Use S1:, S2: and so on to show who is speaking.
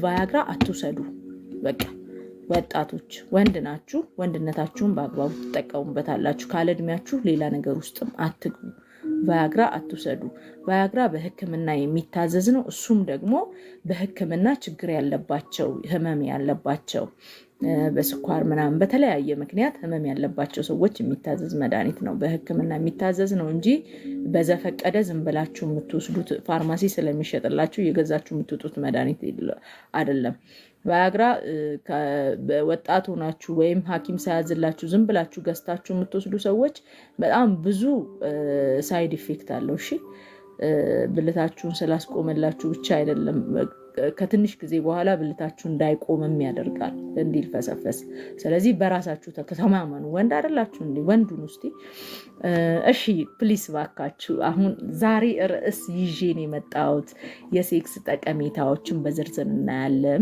S1: ቫያግራ አትውሰዱ። በቃ ወጣቶች ወንድ ናችሁ፣ ወንድነታችሁን በአግባቡ ትጠቀሙበታላችሁ። ካለ እድሜያችሁ ሌላ ነገር ውስጥም አትግቡ። ቫያግራ አትውሰዱ። ቫያግራ በሕክምና የሚታዘዝ ነው። እሱም ደግሞ በሕክምና ችግር ያለባቸው ህመም ያለባቸው በስኳር ምናምን በተለያየ ምክንያት ህመም ያለባቸው ሰዎች የሚታዘዝ መድኃኒት ነው። በሕክምና የሚታዘዝ ነው እንጂ በዘፈቀደ ዝም ብላችሁ የምትወስዱት ፋርማሲ ስለሚሸጥላችሁ የገዛችሁ የምትወጡት መድኃኒት አይደለም። ቫያግራ ወጣት ሆናችሁ ወይም ሐኪም ሳያዝላችሁ ዝም ብላችሁ ገዝታችሁ የምትወስዱ ሰዎች በጣም ብዙ ሳይድ ኢፌክት አለው። እሺ ብልታችሁን ስላስቆመላችሁ ብቻ አይደለም፣ ከትንሽ ጊዜ በኋላ ብልታችሁ እንዳይቆምም ያደርጋል፣ እንዲልፈሰፈስ። ስለዚህ በራሳችሁ ተማመኑ። ወንድ አይደላችሁ እንዴ? ወንዱን ውስጥ እሺ ፕሊስ ባካችሁ። አሁን ዛሬ ርዕስ ይዤ ነው የመጣሁት። የሴክስ ጠቀሜታዎችን በዝርዝር እናያለን።